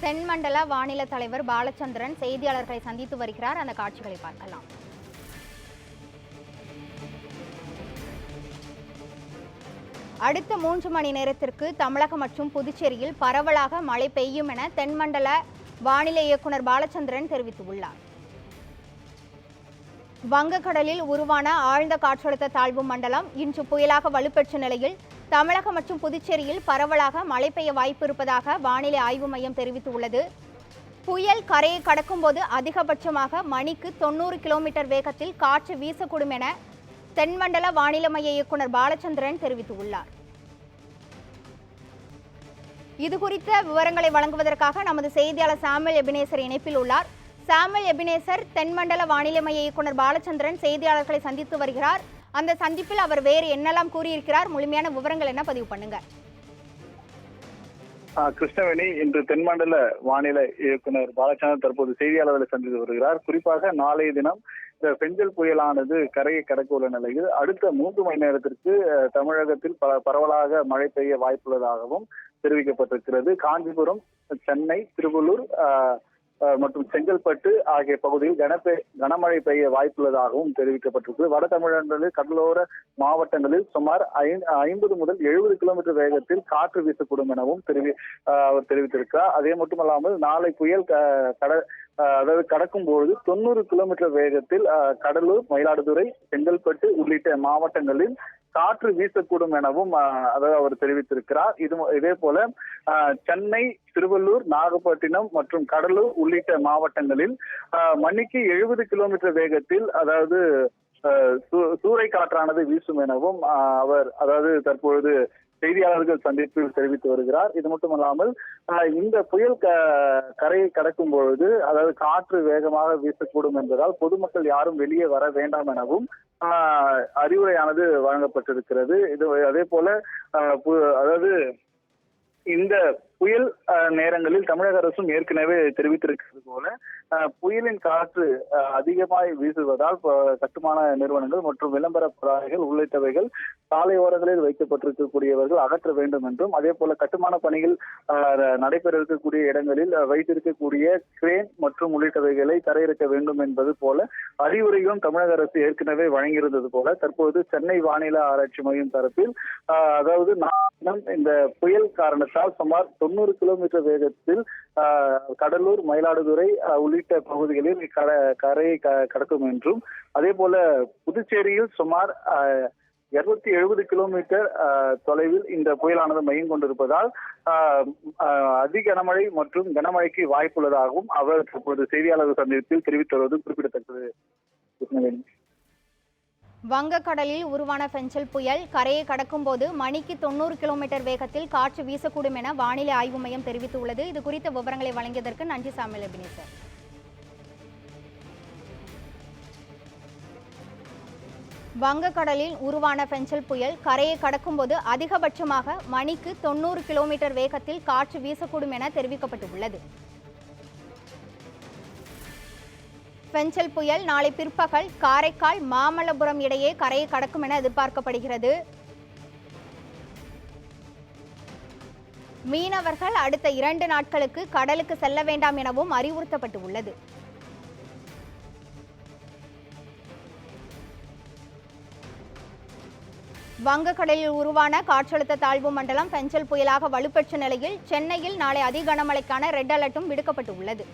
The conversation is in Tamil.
தென்மண்டல வானிலை தலைவர் பாலச்சந்திரன் செய்தியாளர்களை சந்தித்து வருகிறார். அந்த காட்சிகளை பார்க்கலாம். அடுத்த 3 மணி நேரத்திற்கு தமிழகம் மற்றும் புதுச்சேரியில் பரவலாக மழை பெய்யும் என தென்மண்டல வானிலை இயக்குனர் பாலச்சந்திரன் தெரிவித்துள்ளார். வங்கக்கடலில் உருவான ஆழ்ந்த காற்றழுத்த தாழ்வு மண்டலம் இன்று புயலாக வலுப்பெற்ற நிலையில் தமிழகம் மற்றும் புதுச்சேரியில் பரவலாக மழை பெய்ய வாய்ப்பு இருப்பதாக வானிலை ஆய்வு மையம் தெரிவித்துள்ளது. புயல் கரையை கடக்கும்போது அதிகபட்சமாக மணிக்கு 90 கிலோமீட்டர் வேகத்தில் காற்று வீசக்கூடும் என தென்மண்டல வானிலை மைய இயக்குனர் பாலச்சந்திரன் தெரிவித்துள்ளார். இதுகுறித்த விவரங்களை வழங்குவதற்காக நமது செய்தியாளர் சாமுவேல் எபினேசர் இணைப்பில் உள்ளார். சாமுவேல் எபினேசர், தென்மண்டல வானிலை மைய இயக்குனர் பாலச்சந்திரன் செய்தியாளர்களை சந்தித்து வருகிறார். அந்த சந்திப்பில் அவர் வேறு என்னெல்லாம் கூறியிருக்கிறார்? முழுமையான விவரங்கள் என்ன பதிவு பண்ணுங்க. கிருஷ்ணவேணி, இன்று தென்மண்டல வானிலை இயக்குனர் பாலச்சந்திரன் தற்போது செய்தியாளர்களை சந்தித்து வருகிறார். குறிப்பாக நாளைய தினம் இந்த பெஞ்சல் புயலானது கரையை கடக்க உள்ள நிலையில் அடுத்த 3 மணி நேரத்திற்கு தமிழகத்தில் பரவலாக மழை பெய்ய வாய்ப்புள்ளதாகவும் தெரிவிக்கப்பட்டிருக்கிறது. காஞ்சிபுரம், சென்னை, திருவள்ளூர் மற்றும் செங்கல்பட்டு ஆகிய பகுதியில் கனமழை பெய்ய வாய்ப்புள்ளதாகவும் தெரிவிக்கப்பட்டிருக்கு. வட தமிழகங்களில் கடலோர மாவட்டங்களில் சுமார் 50 முதல் 70 கிலோமீட்டர் வேகத்தில் காற்று வீசக்கூடும் எனவும் அவர் தெரிவித்திருக்கிறார். அதே மட்டுமல்லாமல் நாளை புயல் கடக்கும் பொழுது 90 கிலோமீட்டர் வேகத்தில் கடலூர், மயிலாடுதுறை, செங்கல்பட்டு உள்ளிட்ட மாவட்டங்களில் காற்று வீசக்கூடும் எனவும் அவர் தெரிவித்திருக்கிறார். இதே போல சென்னை, திருவள்ளூர், நாகப்பட்டினம் மற்றும் கடலூர் உள்ளிட்ட மாவட்டங்களில் மணிக்கு 70 கிலோமீட்டர் வேகத்தில் சூறை காற்றானது வீசும் எனவும் அவர் தற்பொழுது செய்தியாளர்கள் சந்திப்பில் தெரிவித்து வருகிறார். இது மட்டுமல்லாமல் இந்த புயல் கரையை கடக்கும் பொழுது காற்று வேகமாக வீசக்கூடும் என்பதால் பொதுமக்கள் யாரும் வெளியே வர வேண்டாம் எனவும் அறிவுரையானது வழங்கப்பட்டிருக்கிறது. அதே போல இந்த புயல் நேரங்களில் தமிழக அரசும் ஏற்கனவே தெரிவித்திருக்கிறது போல புயலின் காற்று அதிகமாய் வீசுவதால் கட்டுமான நிறுவனங்கள் மற்றும் விளம்பர பதாகைகள் உள்ளிட்டவைகள் சாலை ஓரங்களில் வைக்கப்பட்டிருக்கக்கூடியவர்கள் அகற்ற வேண்டும் என்றும், அதே போல கட்டுமான பணிகள் நடைபெற இருக்கக்கூடிய இடங்களில் வைத்திருக்கக்கூடிய கிரேன் மற்றும் உள்ளிட்டவைகளை தரையிறக்க வேண்டும் என்பது போல அறிவுரையும் தமிழக அரசு ஏற்கனவே வழங்கியிருந்தது போல தற்போது சென்னை வானிலை ஆராய்ச்சி மையம் தரப்பில் இந்த புயல் காரணத்தால் சுமார் 90 கிலோமீட்டர் வேகத்தில் கடலூர், மயிலாடுதுறை உள்ளிட்ட பகுதிகளில் கரையை கடக்கும் என்றும், அதே போல புதுச்சேரியில் சுமார் 270 கிலோமீட்டர் தொலைவில் இந்த புயலானது மையம் கொண்டிருப்பதால் அதி கனமழை மற்றும் கனமழைக்கு வாய்ப்புள்ளதாகவும் அவர் தற்போது செய்தியாளர்கள் சந்திப்பில் தெரிவித்து வருவது குறிப்பிடத்தக்கது. வங்கக்கடலில் உருவான பெஞ்சல் புயல் கரையை கடக்கும் போது மணிக்கு 90 கிலோமீட்டர் வேகத்தில் காற்று வீசக்கூடும் என வானிலை ஆய்வு மையம் தெரிவித்துள்ளது. இது குறித்த விவரங்களை வழங்கியதற்கு நன்றி சாமுவேல் எபினேசர். வங்கக்கடலில் உருவான பெஞ்சல் புயல் கரையை கடக்கும் போது அதிகபட்சமாக மணிக்கு 90 கிலோமீட்டர் வேகத்தில் காற்று வீசக்கூடும் என தெரிவிக்கப்பட்டுள்ளது. பெஞ்சல் புயல் நாளை பிற்பகல் காரைக்கால், மாமல்லபுரம் இடையே கரையை கடக்கும் என எதிர்பார்க்கப்படுகிறது. மீனவர்கள் அடுத்த 2 நாட்களுக்கு கடலுக்கு செல்ல வேண்டாம் எனவும் அறிவுறுத்தப்பட்டுள்ளது. வங்கக்கடலில் உருவான காற்றழுத்த தாழ்வு மண்டலம் பெஞ்சல் புயலாக வலுப்பெற்ற நிலையில் சென்னையில் நாளை அதி கனமழைக்கான ரெட் அலர்ட்டும் விடுக்கப்பட்டுள்ளது.